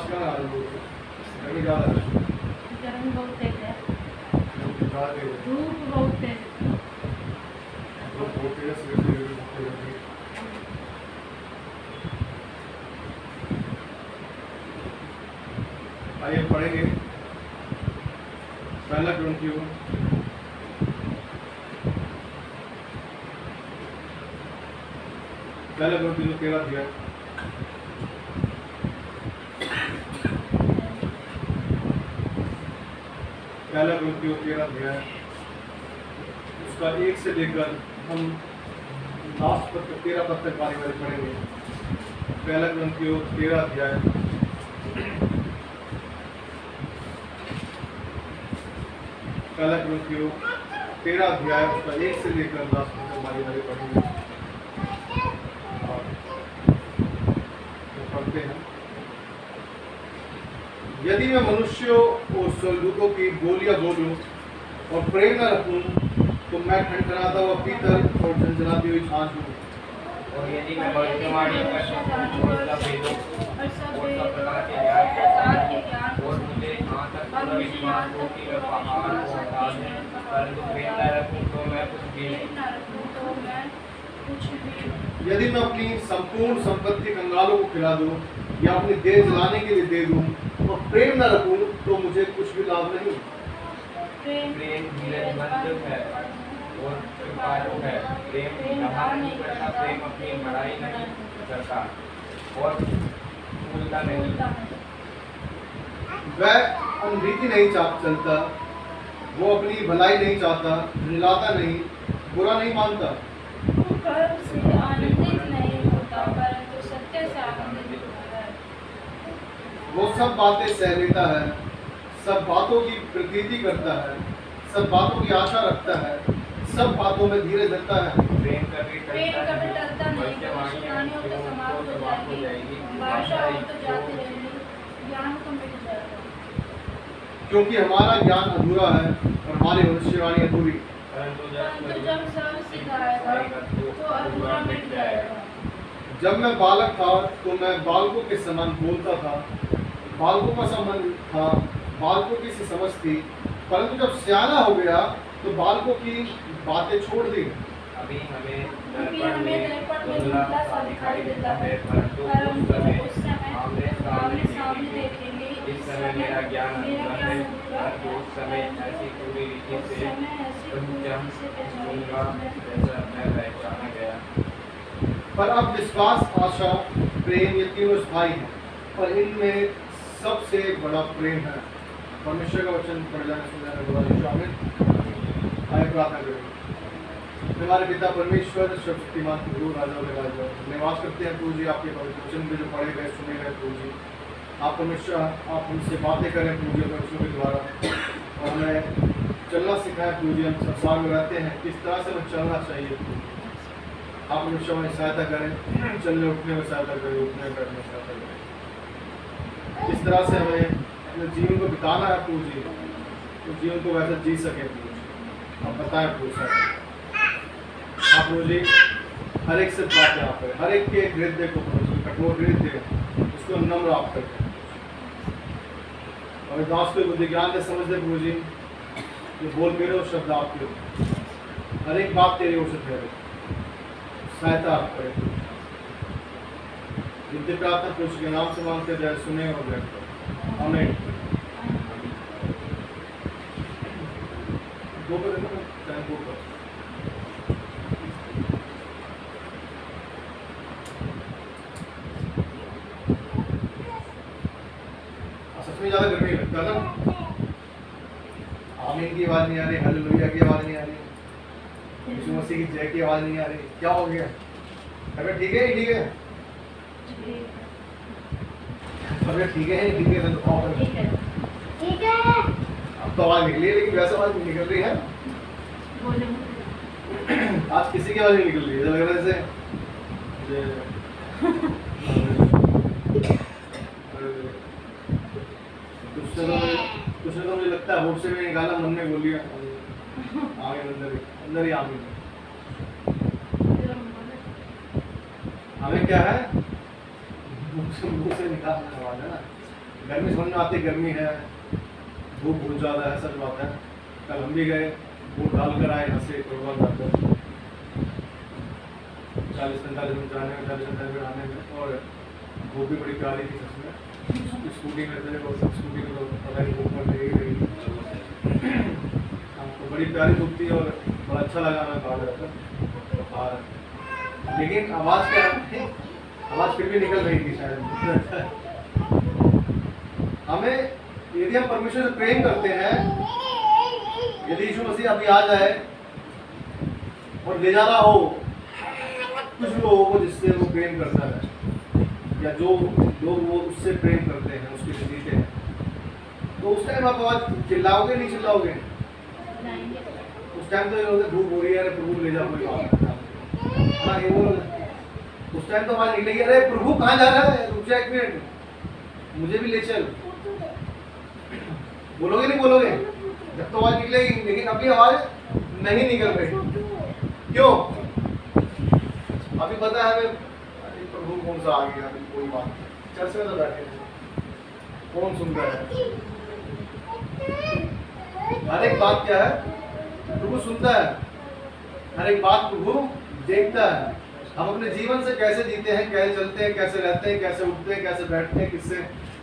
कहाँ आ रही है? गर्मी ज़्यादा है। गर्मी बहुत तेज है, ज़्यादा तेज है। धूप बहुत तेज है। तो बहुत तेज है, सुबह से बहुत तेज है। आइए पढ़ेंगे पहला ग्रंथियों पहला ग्रंथियों 13 अध्याय। पहला ग्रंथियों 13 अध्याय उसका 1 से लेकर हम लास्ट पद तक 13 पद तक बारी बारी पढ़ेंगे। पहला ग्रंथियों 13 अध्याय पहला ग्रंथियों 13 अध्याय उसका 1 से लेकर लास्ट पद तक बारी बारी पढ़ेंगे। और तो पढ़ते हैं। यदि मैं मनुष्यों और स्वर्गदूतों की बोलियां बोलूं और प्रेम न रखूं तो मैं खनखनाता हुआ पीतल और झंझनाती हुई झांझ हूं। और यदि मैं भविष्यवाणी कर सकूं और सब वेदों और सब प्रकार के ज्ञान और मुझे यहाँ तक पूरा विश्वास हो कि मैं पहाड़ को हटा दूं, परंतु प्रेम न रखूं तो मैं कुछ भी नहीं। यदि मैं अपनी संपूर्ण संपत्ति कंगालों को खिला दूं या अपनी देह जलाने के लिए दे दूं और प्रेम न रखूं तो मुझे कुछ भी लाभ नहीं। प्रेम धीरजमंद है और कृपालु है। प्रेम घमंड नहीं करता, प्रेम अपनी बड़ाई नहीं करता और भूलता नहीं। वह अनरीति नहीं चलता, वो अपनी भलाई नहीं चाहता, झुंझलाता नहीं, बुरा नहीं मानता, वो कर्म से आनंदित नहीं होता, परंतु सत्य से आनंदित होता है। वो सब बातें सह लेता है, सब बातों की प्रतीति करता है, सब बातों की आशा रखता है, सब बातों में धीरज रखता है। प्रेम कभी टलता नहीं, भविष्यवाणियों तो समाप्त हो जाएगी, भाषा हो तो जाती रहेगी, ज्ञान तो मिट जाएगा। क्योंकि हमारा ज्ञान अधूरा है और हमारी भविष्यवाणी अधूरी। परंतु जब सब सिखाएगा तो अधूरा मिट जाएगा। जब मैं बालक था तो मैं बालकों के समान बोलता था, बालकों का संबंध था, बालकों की सी समझ थी, परंतु जब सियाना हो गया तो बालकों की बातें छोड़ दी। अभी हमें दर्पण में धुंधला सा दिखाई देता है, परंतु उस समय आमने सामने देखेंगे। इस समय मेरा ज्ञान अधूरा है, परंतु उस समय ऐसी पूरी रीति से पहचानूंगा जैसा मैं पहचाना गया। पर अब विश्वास, आशा, प्रेम ये तीनों स्थायी हैं, पर इनमें सबसे बड़ा प्रेम है। परमेश्वर का वचन पढ़ जाने सुनने में बड़ा शामिल। आइए प्रार्थना करें। हमारे पिता परमेश्वर सर्वशक्तिमान प्रभु राजा के राजा, धन्यवाद करते हैं प्रभु जी आपके पवित्र वचन में जो पढ़े गए सुने गए प्रभु जी। आप परमेश्वर आप हमसे बातें करें प्रभु जी वचनों के द्वारा, और हमें चलना सिखाएं प्रभु जी। हम संसार में रहते हैं, किस तरह से हमें चलना चाहिए प्रभु जी। आप परमेश्वर हमें सहायता करें, चलने उठने में सहायता करें, उठने बैठने में सहायता करें। किस तरह से हमें अपने जीवन को बिताना है प्रभु जी, तो जीवन को वैसे जी सके प्रभु जी। आप बताएं प्रभु साहब। आप प्रभु जी हर एक से बातें आप करें, हर एक के हृदय को प्रभु जी, कठोर हृदय उसको नम्र आप करें, और दास को बुद्धि ज्ञान से समझ दे प्रभु जी। जो बोल मेरे वो शब्द आपके हो, हर एक बात तेरी ओर से ठहरे, सहायता आप करें। जितने प्रार्थना पुरुष के नाम से मांगते जाए, सुने और ग्रहण करें। आमीन। दो पर चाहे दो पर सच में ज्यादा गर्मी लगता है ना। आमीन की आवाज नहीं आ रही, हालेलुया की आवाज नहीं आ रही, यीशु मसीह की जय की आवाज नहीं आ रही। क्या हो गया? अबे ठीक है, ठीक है, अबे ठीक है, ठीक है, तो ठीक है। अब तो आवाज निकली है, लेकिन वैसे आवाज नहीं निकल रही है। आज किसी की आवाज नहीं निकल रही है, लग रहा है जैसे कुछ तो मुझे लगता है होठ से भी निकाला, मन में बोल लिया, आगे अंदर ही आगे। हमें क्या है, मुंह से निकालना आवाज है ना, गर्मी समझ में आती है, गर्मी है, धूप बहुत ज़्यादा है, सच बात है। कल हम भी गए, बूट डाल कर आए यहाँ से कोरबा जाकर 40-45 मिनट जाने में, 40-45 मिनट आने में, और धूप भी बड़ी प्यारी थी सच में। स्कूटी में थे और स्कूटी में तो पता नहीं धूप में ले रही तो बड़ी प्यारी धूप थी और बड़ा अच्छा लगा हमें बाहर जाकर। और लेकिन आवाज़ क्या है, आवाज़ फिर भी निकल रही थी शायद। हमें यदि हम परमेश्वर से प्रेम करते हैं, यदि यीशु मसीह अभी आ जाए और ले जा रहा हो कुछ लोगों को जिससे वो प्रेम करता है, या जो लोग वो उससे प्रेम करते हैं, उसके लिए जीते हैं, तो उस टाइम आप आवाज चिल्लाओगे नहीं चिल्लाओगे? उस टाइम तो ये होगा धूप हो रही है, अरे प्रभु ले जा, कोई बात नहीं। हाँ ये बोलोगे, उस टाइम तो आवाज निकलेगी, अरे प्रभु कहाँ जा रहा है, रुक जा 1 मिनट, मुझे भी ले चल। बोलोगे नहीं बोलोगे? जब तो आवाज निकलेगी, लेकिन अभी आवाज नहीं निकल रही। क्यों? अभी पता है हमें प्रभु कौन सा आ गया, अभी कोई बात नहीं, चर्च में तो बैठे हैं, कौन सुनता है? हर एक बात क्या है, प्रभु सुनता है, हर एक बात प्रभु देखता है। हम अपने जीवन से कैसे जीते हैं, कैसे चलते हैं, कैसे रहते हैं, कैसे उठते हैं, कैसे बैठते हैं,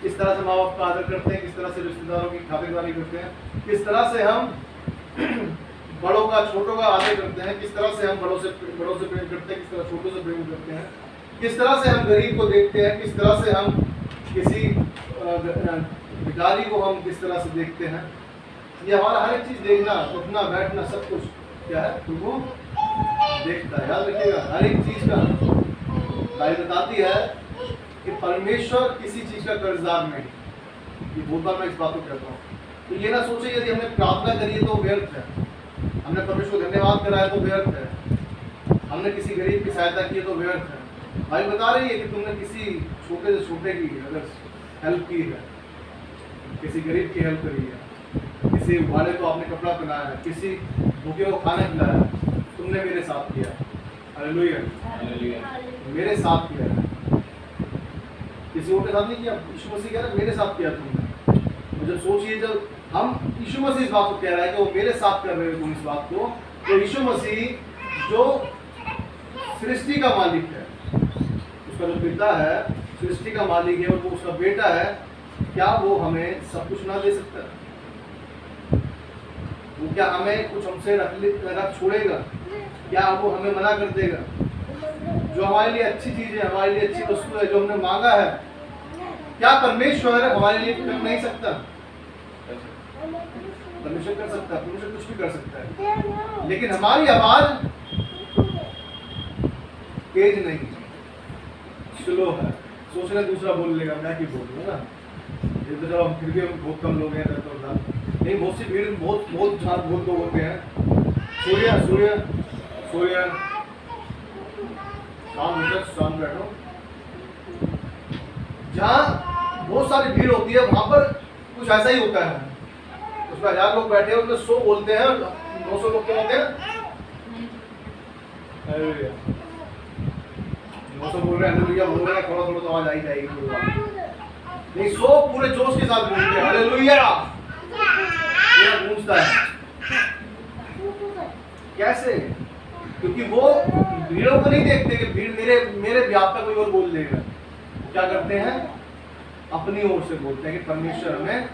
किस तरह से माँ बाप का आदर करते हैं, किस तरह से रिश्तेदारों की खातिरदारी करते हैं, किस तरह से हम बड़ों का छोटों का आदर करते हैं, किस तरह से हम बड़ों से प्रेम करते हैं, किस तरह छोटों से प्रेम करते हैं, किस तरह से हम गरीब को देखते हैं, किस तरह से हम किसी भिखारी को हम किस तरह से देखते हैं। ये हमारा हर एक चीज़ देखना, उठना बैठना सब कुछ क्या है, प्रभु देखता है। याद रखिएगा, हर एक चीज़ का बाइबल बताती है कि परमेश्वर किसी चीज़ का कर्जदार नहीं। ये बहुत बार मैं इस बात को कहता हूँ। तो ये ना सोचे यदि हमने प्रार्थना करी है तो व्यर्थ है, हमने परमेश्वर को धन्यवाद कराया तो व्यर्थ है, हमने किसी गरीब की सहायता की है तो व्यर्थ है। भाई बता रही है कि तुमने किसी छोटे से छोटे की अगर हेल्प की है, किसी गरीब की हेल्प करी है, किसी वाले को आपने कपड़ा पहनाया है, किसी भूखे को खाना खिलाया, तुमने मेरे साथ किया। हालेलुया, मेरे साथ किया है, किसी और के साथ नहीं किया। यीशु मसीह कह रहा है मेरे साथ किया तुमने। मुझे सोचिए, जब हम यीशु मसीह इस बात को कह रहा है कि वो मेरे साथ कर रहे हो तुम इस बात को, तो यीशु मसीह जो सृष्टि का मालिक है, उसका जो पिता है, सृष्टि का मालिक है, और वो उसका बेटा है, क्या वो हमें सब कुछ ना दे सकता है? वो क्या हमें कुछ हमसे रख छोड़ेगा? क्या वो हमें मना कर देगा? जो हमारे लिए अच्छी चीज है, हमारे लिए अच्छी वस्तु है, जो हमने मांगा है, क्या परमेश्वर हमारे लिए कर नहीं सकता? परमेश्वर कर सकता है, परमेश्वर कुछ भी कर सकता है, लेकिन हमारी आवाज तेज नहीं, स्लो है। सोच रहे दूसरा बोल लेगा, मैं क्यों बोलूँगा ना, ये तो जब हम फिर भी हम बहुत कम लोग हैं, नहीं बहुत सी भीड़, बहुत लोग होते हैं। सूर्य शाम बैठो, जहाँ बहुत सारी भीड़ होती है वहां पर कुछ ऐसा ही होता है। उसमें 1000 लोग बैठे हैं, उसमें 100 बोलते हैं, 900 लोग क्या होते हैं? 900 बोल रहे हैं, हालेलुया बोल रहे हैं, थोड़ा थोड़ा तो आवाज आई जाएगी, कोई बात नहीं। 100 पूरे जोश के साथ बोलते हैं हालेलुया, ये गूंजता है। कैसे? क्योंकि वो भीड़ों को नहीं देखते कि भीड़ मेरे ब्याह पे कोई और बोल देगा। क्या करते हैं? अपनी ओर से बोलते हैं कि परमेश्वर हमें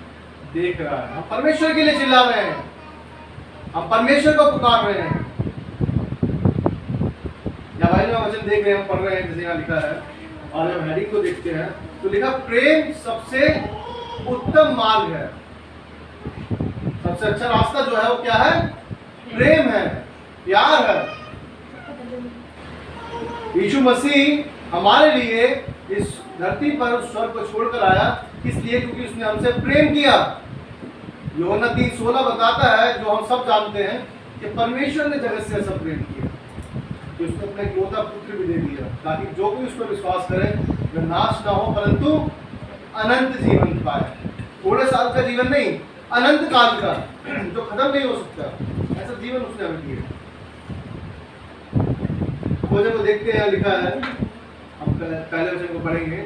देख रहा है, हम परमेश्वर के लिए चिल्ला रहे हैं, हम परमेश्वर को पुकार रहे हैं। या भाई जो वचन देख रहे हैं, हम पढ़ रहे हैं, जैसे यहाँ लिखा है, और जब हेडिंग को देखते हैं तो लिखा प्रेम सबसे उत्तम मार्ग है। सबसे अच्छा रास्ता जो है वो क्या है? प्रेम है, प्यार है। यीशु मसीह हमारे लिए इस धरती पर उस स्वर्ग को छोड़कर आया, इसलिए क्योंकि उसने हमसे प्रेम किया। यूहन्ना 3:16 बताता है, जो हम सब जानते हैं, कि परमेश्वर ने जगत से ऐसा प्रेम किया कि उसने अपने इकलौता पुत्र भी दे दिया, ताकि जो भी उस पर विश्वास करे वह नाश ना हो परंतु अनंत जीवन पाए। थोड़े साल का जीवन नहीं, अनंत काल का, जो खत्म नहीं हो सकता, ऐसा जीवन उसने हमें दिया। वचन को देखते हैं, लिखा है, हम पहले वचन को पढ़ेंगे।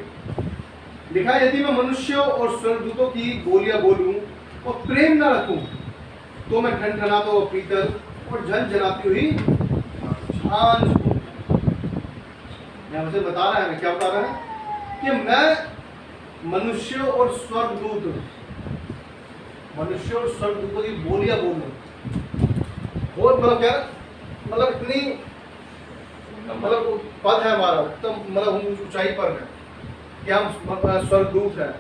लिखा है, यदि मैं मनुष्यों और स्वर्गदूतों की बोलियां बोलूं और प्रेम न रखूं तो मैं ठनठनाता हुआ पीतल और झनझनाती हुई झांझ हूं। यहां मुझे बता रहा है, क्या बता रहा है कि मैं मनुष्यों और स्वर्गदूतों की बोलियां बोलूं। बहुत मतलब क्या, मतलब इतनी मतलब पद है हमारा, तो मतलब हम ऊंचाई पर है कि हम स्वर्गदूत हैं,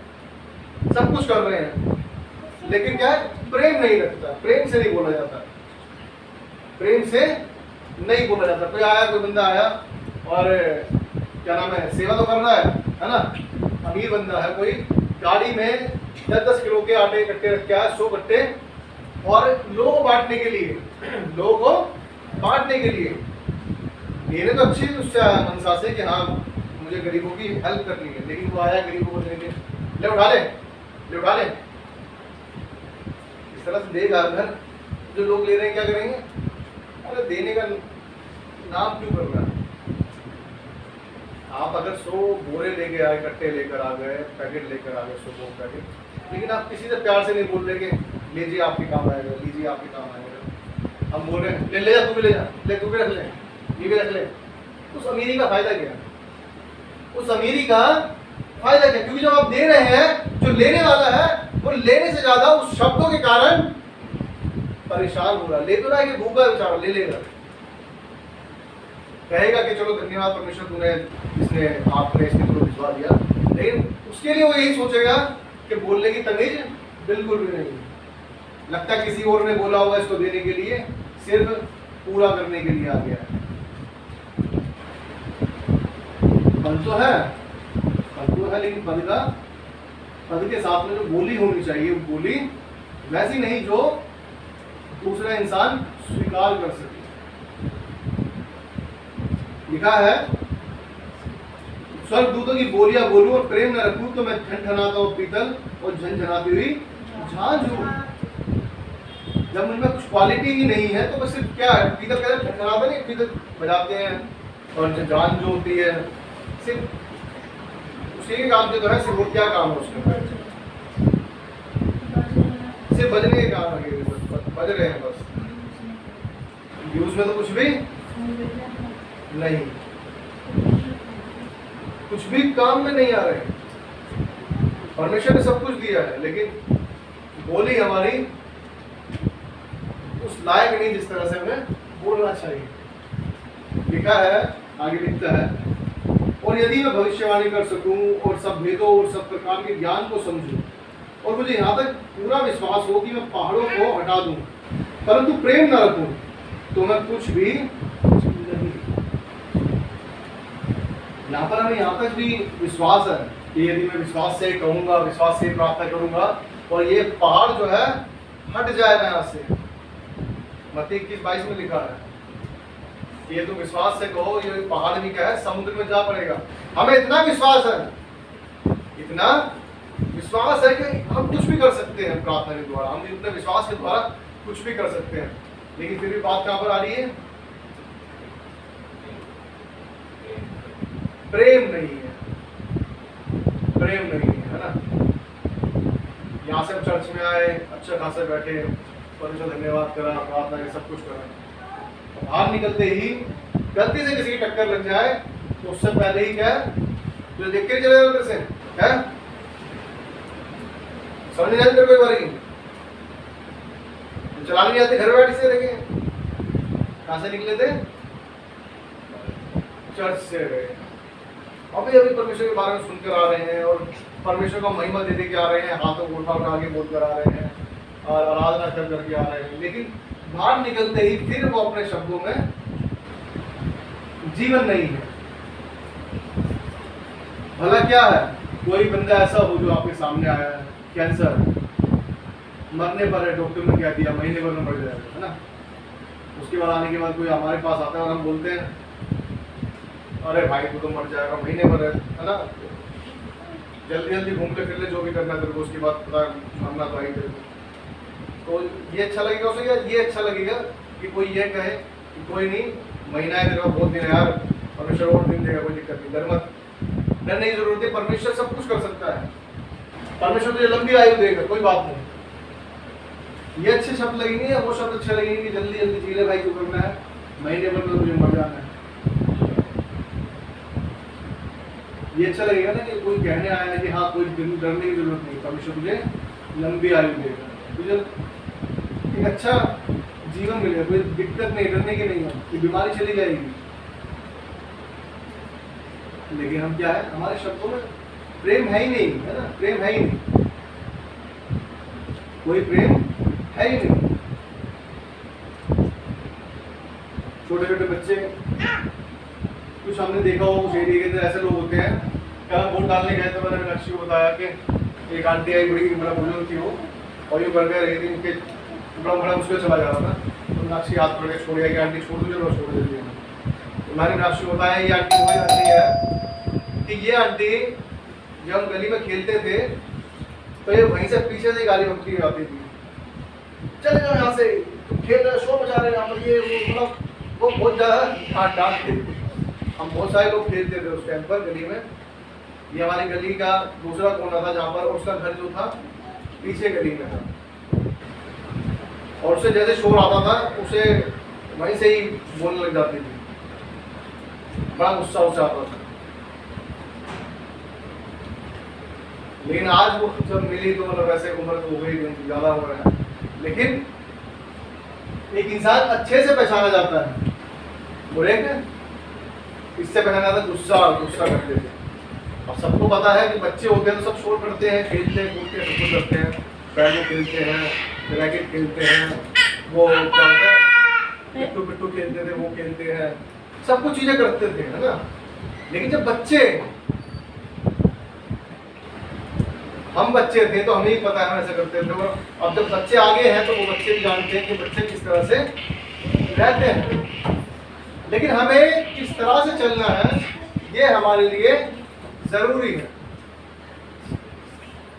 सब कुछ कर रहे हैं, लेकिन क्या है, प्रेम नहीं रखता, प्रेम से नहीं बोला जाता, प्रेम से नहीं बोला जाता। कोई आया, कोई बंदा आया और क्या नाम है, सेवा तो कर रहा है ना, अमीर बंदा है, कोई गाड़ी में 10-10 किलो के आटे कट्टे रखे है, 100 कट्टे, और लोगों को बांटने के लिए, लोगों को बांटने के लिए, मेरे तो अच्छी उससे मनसा से कि हाँ मुझे गरीबों की हेल्प करनी है, लेकिन वो आया गरीबों को देने के, ले उठा ले, ले उठा ले, इस तरह से देगा घर। जो लोग ले रहे हैं क्या करेंगे, अरे देने का नाम क्यों कर रहा है। आप अगर 100 बोरे लेके आए, कट्टे लेकर आ गए, पैकेट लेकर आ गए, 100 पैकेट, लेकिन आप किसी से प्यार से नहीं बोल रहे कि लीजिए आपके काम आएगा, लीजिए आपके काम आएगा। हम बोल रहे हैं ले जा, तू भी ले जा, ले तू भी रख ले, ये भी रख ले। उस अमीरी का फायदा क्या है, उस अमीरी का फायदा क्या, क्योंकि जब आप दे रहे हैं, जो लेने वाला है वो लेने से ज्यादा उस शब्दों के कारण परेशान हो रहा। ले तो रहा है कि भूखा बेचारा, ले लेगा, कहेगा कि चलो धन्यवाद परमेश्वर, तूने इसने आपने इसके थ्रू भिजवा दिया, लेकिन उसके लिए वो यही सोचेगा कि बोलने की तमीज बिल्कुल भी नहीं, लगता किसी और ने बोला होगा इसको देने के लिए, सिर्फ पूरा करने के लिए आ गया है। पद तो है, लेकिन पद के साथ में जो बोली होनी चाहिए, वो बोली वैसी नहीं जो दूसरा इंसान स्वीकार कर सके। लिखा है, स्वर्गदूतों की बोलियां बोलूं और प्रेम न रखूं तो मैं ठनठनाता हुआ पीतल और झनझनाती हुई झांझ हूं। जब मुझमें कुछ क्वालिटी ही नहीं है तो बस सिर्फ क्या है, पीतल कहते हैं, ठनठनाते नहीं, पीतल बजाते हैं, और झांझ जो होती है सिर्फ उसी के काम से तो है, सिर्फ वो क्या काम है उसके, सिर्फ बजने के काम है, बज रहे हैं बस, यूज में तो कुछ भी नहीं, कुछ भी काम में नहीं आ रहे। परमेश्वर ने सब कुछ दिया है, लेकिन बोली हमारी उस लायक नहीं जिस तरह से हमें बोलना चाहिए। लिखा है, आगे लिखता है, और यदि मैं भविष्यवाणी कर सकूं और सब भेदों और सब प्रकार के ज्ञान को समझूं, और मुझे यहाँ तक पूरा विश्वास हो कि मैं पहाड़ों को हटा दूं, परंतु प्रेम न रखूं तो मैं कुछ भी नहीं। यहाँ पर हमें यहाँ तक भी विश्वास है कि यदि मैं विश्वास से कहूँगा, विश्वास से प्रार्थना करूँगा और ये पहाड़ जो है हट जाएगा यहाँ से। मत्ती 21:22 में लिखा है, ये तो विश्वास से कहो, ये पहाड़ भी क्या है, समुद्र में जा पड़ेगा। हमें इतना विश्वास है कि हम कुछ भी कर सकते हैं प्रार्थना के द्वारा, हम इतने विश्वास के द्वारा कुछ भी कर सकते हैं, लेकिन फिर भी बात कहाँ पर आ रही है, प्रेम नहीं है, है ना। यहाँ से हम चर्च में आए, अच्छा खासा बैठे, परमेश्वर धन्यवाद करा, प्रार्थना के सब कुछ करा, बाहर निकलते ही गलती से किसी की टक्कर लग जाए तो उससे पहले ही क्या तो देख के चले उधर से है, समझ नहीं आती कोई बारी चलाने नहीं आती, घर बैठ से लेके कहाँ से निकले थे, चर्च से गए, अभी परमेश्वर के बारे में सुनकर आ रहे हैं और परमेश्वर को महिमा दे के आ रहे हैं, हाथों को उठा के बोल कर आ रहे हैं और आराधना कर करके आ रहे हैं, लेकिन बाहर निकलते ही फिर वो अपने शब्दों में जीवन नहीं है। भला क्या है, कोई बंदा ऐसा हो जो आपके सामने आया है, कैंसर मरने पर है, डॉक्टर ने क्या दिया, महीने भर में मर जाएगा, है ना। उसके बाद आने के बाद कोई हमारे पास आता है और हम बोलते हैं अरे भाई तू तो मर जाएगा, महीने भर है ना, जल्दी जल्दी घूम ले फिर ले, जो भी करना है तेरे को, उसके बाद पता मरना तो आई तेरे को। तो ये अच्छा लगेगा उसे, ये अच्छा लगेगा कि कोई ये कहे कि कोई नहीं, महीना है तेरे को, बहुत दिन है यार, परमेश्वर और दिन देगा, कोई दिक्कत नहीं, डर मत, डरने की जरूरत है। परमेश्वर सब कुछ कर सकता है। परमेश्वर तुझे लंबी आयु देगा, कोई बात नहीं। ये अच्छे शब्द लगेंगे या वो शब्द अच्छे लगेंगे कि जल्दी जल्दी जी ले भाई, क्यों करना है, महीने भर में तुझे मर जाना है। ये अच्छा लगेगा ना कि कोई कहने आया है कि हाँ कोई डरने की जरूरत नहीं, परमेश्वर तुझे लंबी आयु देगा, तुझे एक अच्छा जीवन मिलेगा, कोई दिक्कत नहीं, डरने की नहीं है कि बीमारी चली जाएगी। लेकिन हम क्या है, हमारे शब्दों में प्रेम है ही नहीं, है ना, प्रेम है ही नहीं, कोई प्रेम है ही नहीं। छोटे छोटे बच्चे, कुछ हमने देखा हो उस एरिया के अंदर ऐसे लोग होते हैं। कल हम वोट डालने गए तो मैंने मीनाक्षी को बताया कि एक आंटी आई, बड़ी बड़ा बुजुर्ग थी वो, और ये बर्गर रही थी, उनके बड़ा मुश्किल चला जा रहा था। तो मीनाक्षी हाथ पकड़ के छोड़ गया कि आंटी छोड़ दो, चलो छोड़ देती है। तो मैंने मीनाक्षी को बताया ये आंटी वही आंटी है कि ये आंटी जब हम गली में खेलते थे तो ये वहीं से पीछे से गाली बकती आती थी, चले जाओ यहाँ से, तुम खेल रहे हो, शोर मचा रहे हो यहाँ पर, ये मतलब वो बहुत ज़्यादा डांटते थे। हम बहुत सारे लोग खेलते थे उस टाइम पर गली में। ये हमारी गली का दूसरा कोना था जहाँ पर उसका घर जो था पीछे गली में था, और उसे जैसे शोर आता था उसे वहीं से ही बोलने लग जाती थी, बड़ा गुस्सा उसे आता था। लेकिन आज वो जब मिली तो मतलब वैसे उम्र तो हो गई, ज़्यादा हो रहा है, लेकिन एक इंसान अच्छे से पहचाना जाता है, बुरे के इससे पहचाना जाता है, गुस्सा करते थे। अब सबको पता है कि बच्चे होते हैं तो सब शोर करते हैं, खेलते हैं, कूदते हैं, सब कुछ करते हैं, पैडो खेलते हैं, रैकेट खेलते हैं, वो क्या होता है पिट्टू पिट्टू खेलते थे, वो खेलते हैं, सब कुछ चीज़ें करते थे, है ना। लेकिन जब हम बच्चे थे तो हमें ही पता है हम ऐसा करते थे, और अब जब बच्चे आगे हैं तो वो बच्चे भी जानते हैं कि बच्चे किस तरह से रहते हैं। लेकिन हमें किस तरह से चलना है ये हमारे लिए जरूरी है।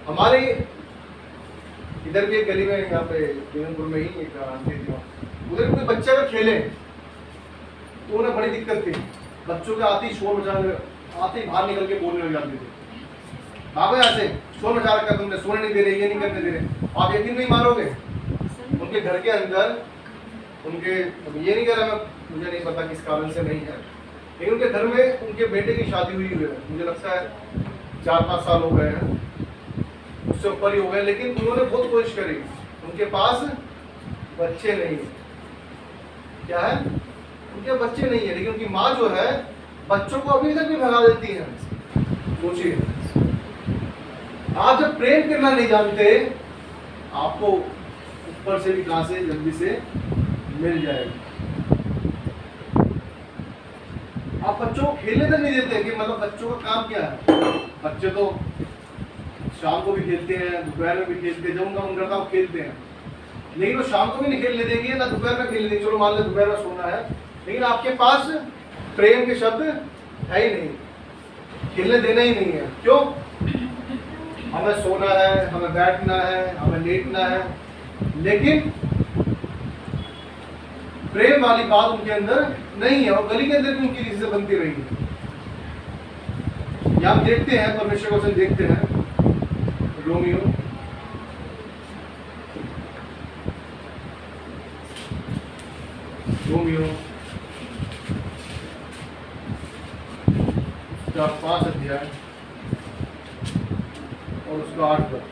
हमारी इधर भी एक गली में, यहाँ पे बेगमपुर में ही एक आंटी थी, उधर कोई बच्चे अगर खेले तो उन्हें बड़ी दिक्कत थी। बच्चों के आते ही शोर मचा, आते ही बाहर निकल के बोलने लग जाते थे, भागो यहाँ से, शोर मचा रखा तुमने, सोने नहीं दे रहे, ये नहीं करने दे रहे। आप यकीन नहीं मारोगे, उनके घर के अंदर उनके, ये नहीं कह रहा मैं, मुझे नहीं पता किस कारण से नहीं है, लेकिन उनके घर में उनके बेटे की शादी हुई है, मुझे लगता है 4-5 साल हो गए हैं, उससे ऊपर ही हो गए। लेकिन उन्होंने बहुत कोशिश करी, उनके पास बच्चे नहीं है। क्या है, उनके बच्चे नहीं है, लेकिन उनकी माँ जो है बच्चों को अभी तक भी भगा देती है। सोचिए, आप जब प्रेम करना नहीं जानते, आपको ऊपर से भी कहां से जल्दी से मिल जाएगा। आप बच्चों को खेलने तक नहीं देते कि मतलब बच्चों का काम क्या है। बच्चे तो शाम को भी खेलते हैं, दोपहर में भी खेलते हैं, जब उनका मन करता है वो खेलते हैं, लेकिन वो शाम को भी नहीं खेलने देंगे ना दोपहर में खेलने देंगे। चलो मान लो दोपहर में सोना है, लेकिन आपके पास प्रेम के शब्द है ही नहीं, खेलने देना ही नहीं है। क्यों? हमें सोना है, हमें बैठना है, हमें लेटना है, लेकिन प्रेम वाली बात उनके अंदर नहीं है, और गली के अंदर भी उनकी किसी से बनती रही है। हम देखते हैं, परमेश्वर को देखते हैं, रोमियो उसका 5 अध्याय और उसका 8 पद।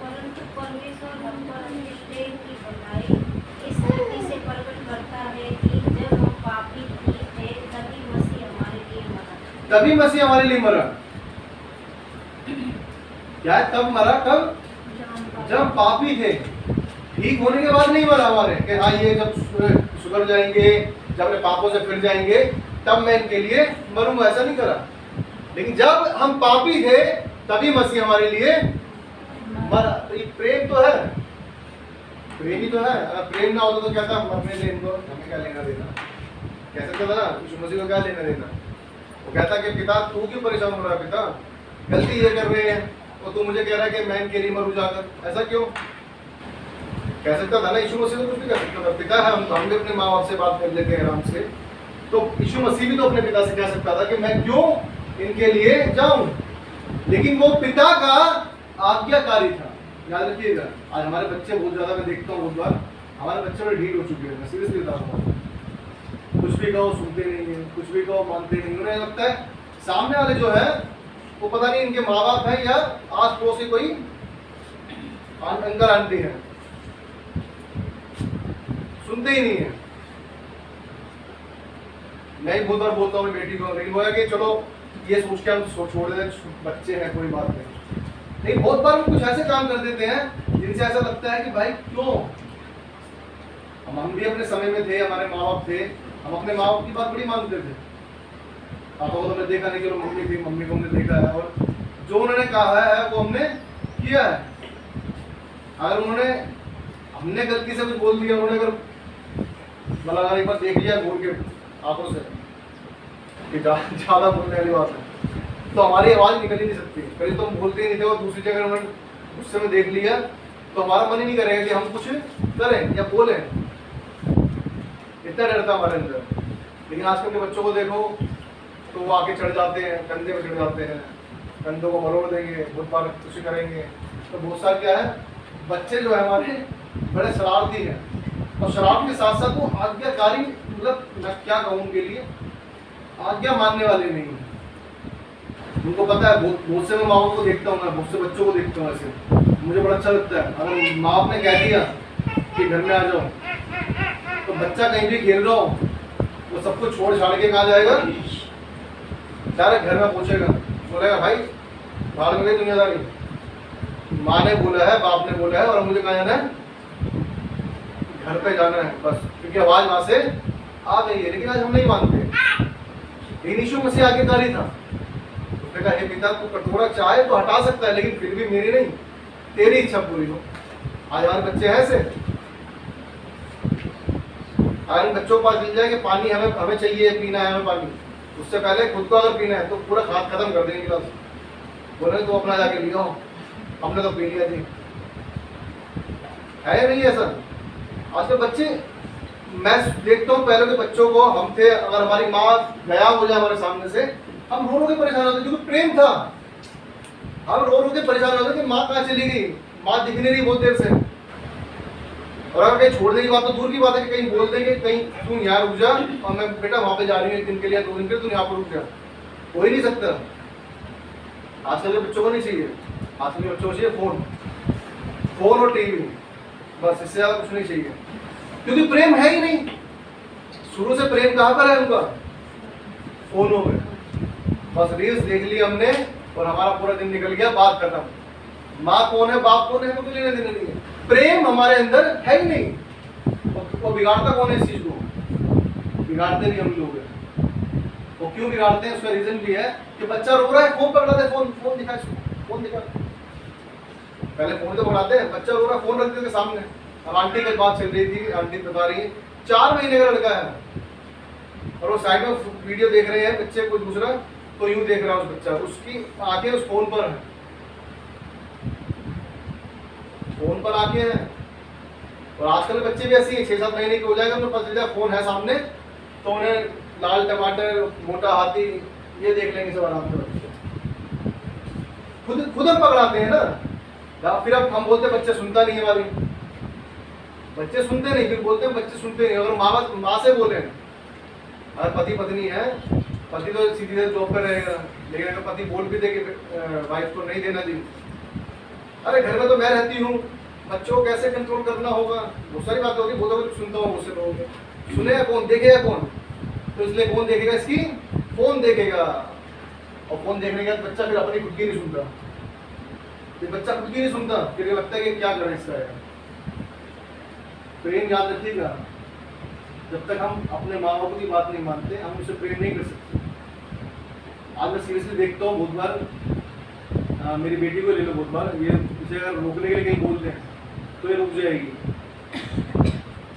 परंतु परमेश्वर हम पर अपने प्रेम की भलाई इस रीति से प्रकट करता है कि जब हम पापी थे तभी मसीह हमारे लिए मरा। क्या है, तब मरा? कब? जब पापी थे। ठीक होने के बाद नहीं मरा हमारे, कि हाँ ये जब सुधर जाएंगे, जब अपने पापों से फिर जाएंगे तब मैं इनके लिए मरूंगा, ऐसा नहीं करा। लेकिन जब हम पापी थे तभी मसीह हमारे लिए मरा। तो ये प्रेम तो है, प्रेम ही तो है। अगर प्रेम ना होता तो क्या था, मरने से इनको हमें क्या लेना देना। कह सकता था ना यीशु मसीह को क्या लेना देना। वो कहता कि पिता तू क्यों परेशान हो रहा है, पिता गलती ये कर रहे हैं और तू मुझे कह रहा है कि मैं इनके लिए मरूं जाकर, ऐसा क्यों? कह सकता था ना यीशु मसीह तो कुछ भी कह सकता था। पिता है, हम भी अपने माँ बाप से बात कर लेते हैं आराम से, तो यीशु मसीह भी तो अपने पिता से कह सकता था कि मैं क्यों इनके लिए जाऊं, लेकिन वो पिता का आज्ञाकारी था। याद रखिएगा, आज हमारे बच्चे बहुत ज्यादा, मैं देखता हूँ बहुत बार हमारे बच्चे बड़े ढीठ हो चुके हैं। मैं सीरियसली बता रहा हूँ, कुछ भी कहो सुनते नहीं है, कुछ भी कहो मानते नहीं। उन्हें लगता है सामने वाले जो है वो पता नहीं इनके माँ बाप है या आस पड़ोस की कोई अंकल आंटी है, सुनते ही नहीं है। मैं ही बहुत बार बोलता हूँ बेटी को, लेकिन वो है कि चलो ये सोच के हम छोड़ देते, बच्चे हैं कोई बात नहीं। बहुत बार कुछ ऐसे काम कर देते हैं जिनसे ऐसा लगता है कि भाई क्यों। हम भी अपने समय में थे, हमारे माँ बाप थे, हम अपने माँ बाप की बात बड़ी मानते थे। पापा को तो हमने देखा नहीं, चलो मम्मी थी, मम्मी को हमने देखा है और जो उन्होंने कहा है वो हमने किया है। अगर उन्होंने हमने गलती से कुछ बोल दिया, उन्होंने अगर मतलब एक बार देख लिया घूर के आंखों से कि ज्यादा बोलने वाली बात है, तो हमारी आवाज निकल ही नहीं सकती। पहले तो हम बोलते ही नहीं थे और दूसरी जगह उन्होंने गुस्से में देख लिया तो हमारा मन ही नहीं करेगा कि हम कुछ करें या बोलें, इतना डर था हमारे अंदर। लेकिन आजकल के बच्चों को देखो तो वो आके चढ़ जाते हैं, कंधे पे चढ़ जाते हैं, कंधों को मरोड़ देंगे, बहुत बार कुछ करेंगे। तो बहुत सारा क्या है, बच्चे जो है हमारे बड़े शरारती हैं और शरारत के साथ साथ वो आज्ञाकारी, मतलब मैं क्या कहूँ उनके लिए, आज्ञा मानने वाले नहीं है। उनको पता है, बहुत से मैं माँ को देखता हूँ, मैं बहुत से बच्चों को देखता हूँ ऐसे, मुझे बड़ा अच्छा लगता है। अगर माँ बाप ने कह दिया कि घर में आ जाओ तो बच्चा कहीं भी खेल रहा हो वो सब कुछ छोड़ छाड़ के कहाँ जाएगा, डायरेक्ट घर में पहुंचेगा, बोलेगा भाई बाहर में गई दुनियादारी, माँ ने बोला है, बाप ने बोला है और मुझे कहाँ जाना है, घर पे जाना है बस, क्योंकि आवाज वहां से आ गई है। लेकिन आज हम नहीं मानते। लेकिन यीशु मसीह आज्ञाकारी था, उसने कहा हे पिता तू कटोरा चाहे तो हटा सकता है, लेकिन फिर भी मेरी नहीं तेरी इच्छा पूरी हो। आज हमारे बच्चे हैं ऐसे, अगर बच्चों को पास मिल जाए कि पानी हमें चाहिए, पीना है हमें पानी, उससे पहले खुद को अगर पीना है तो पूरा खाद खत्म कर देंगे गिलास, बोले तो अपना जाके लिया हो, हमने तो पी लिया थी। है नहीं ऐसा आजकल बच्चे, मैं देखता हूँ पहले के बच्चों को, हम थे अगर हमारी माँ गया हो जाए हमारे सामने से, हम रो रो के परेशान होते क्योंकि प्रेम था। हम रो रो के परेशान होते कि माँ कहाँ चली गई, माँ दिख नहीं रही बहुत देर से। और अगर कहीं छोड़ने की बात तो दूर की बात है कि कहीं बोल देंगे कहीं तुम यहाँ रुक जा और मैं बेटा वहाँ पे जा रही हूँ 1 दिन के लिए 2 दिन के लिए, तुम यहाँ पर रुक जा, हो ही नहीं सकता। आजकल के बच्चों को नहीं चाहिए, आजकल के बच्चों को चाहिए फोन और टीवी, बस इससे ज्यादा कुछ नहीं चाहिए, क्योंकि प्रेम है ही नहीं। शुरू से प्रेम कहाँ पर है उनका, फोनों में। बस रील्स देख ली हमने और हमारा पूरा दिन निकल गया, बात खत्म। माँ कौन है बाप कौन है हमें तो लेने देने नहीं है, प्रेम हमारे अंदर है ही नहीं। और बिगाड़ता कौन है इस चीज को, बिगाड़ते भी हम लोग हैं। वो क्यों बिगाड़ते हैं उसका रीजन भी है कि बच्चा रो रहा है, फोन पकड़ा दे, फोन दिखा, फोन दिखा। पहले फोन तो पकड़ाते हैं, बच्चा रो रहा है फोन रख देते सामने। अब आंटी की बात चल रही थी, आंटी बता रही है 4 महीने का लड़का है और वो साइड में वीडियो देख रहे हैं बच्चे को दूसरा, तो यूं देख रहा है उस बच्चा, उसकी आंखें उस फोन पर है, फोन पर आंखें हैं। और आजकल के बच्चे भी ऐसे ही 6-7 महीने के हो जाएगा तो पता चलेगा फोन है सामने, तो उन्हें लाल टमाटर, मोटा हाथी ये देख लेंगे सब आराम से बच्चे। खुद हम पकड़ाते हैं ना, या फिर अब हम बोलते बच्चे सुनता नहीं है हमारी, बच्चे सुनते नहीं, फिर बोलते हैं बच्चे सुनते नहीं। अगर माँ से बोले, अगर पति पत्नी है, पति तो सीधे जॉब पर रहेगा, लेकिन अगर पति बोल भी दे कि वाइफ को नहीं देना दी, अरे घर में तो मैं रहती हूँ, बच्चों को कैसे कंट्रोल करना होगा, बहुत सारी बातें होगी। बहुत कुछ सुनता हूँ मुझसे लोगों को, सुनेगा कौन, देखेगा कौन, तो इसलिए कौन देखेगा इसकी, फोन देखेगा। और फोन देखने के बाद बच्चा फिर अपनी खुद की नहीं सुनता, फिर बच्चा खुद की नहीं सुनता, फिर लगता है कि क्या करें इसका है। प्रेम याद रखिएगा, जब तक हम अपने माँ बाप की बात नहीं मानते हम उसे प्रेम नहीं कर सकते। आज मैं सीरियसली देखता हूँ, बहुत बार मेरी बेटी को ले लो, बहुत बार ये इसे अगर रोकने के लिए कहीं बोलते हैं तो ये रुक जाएगी।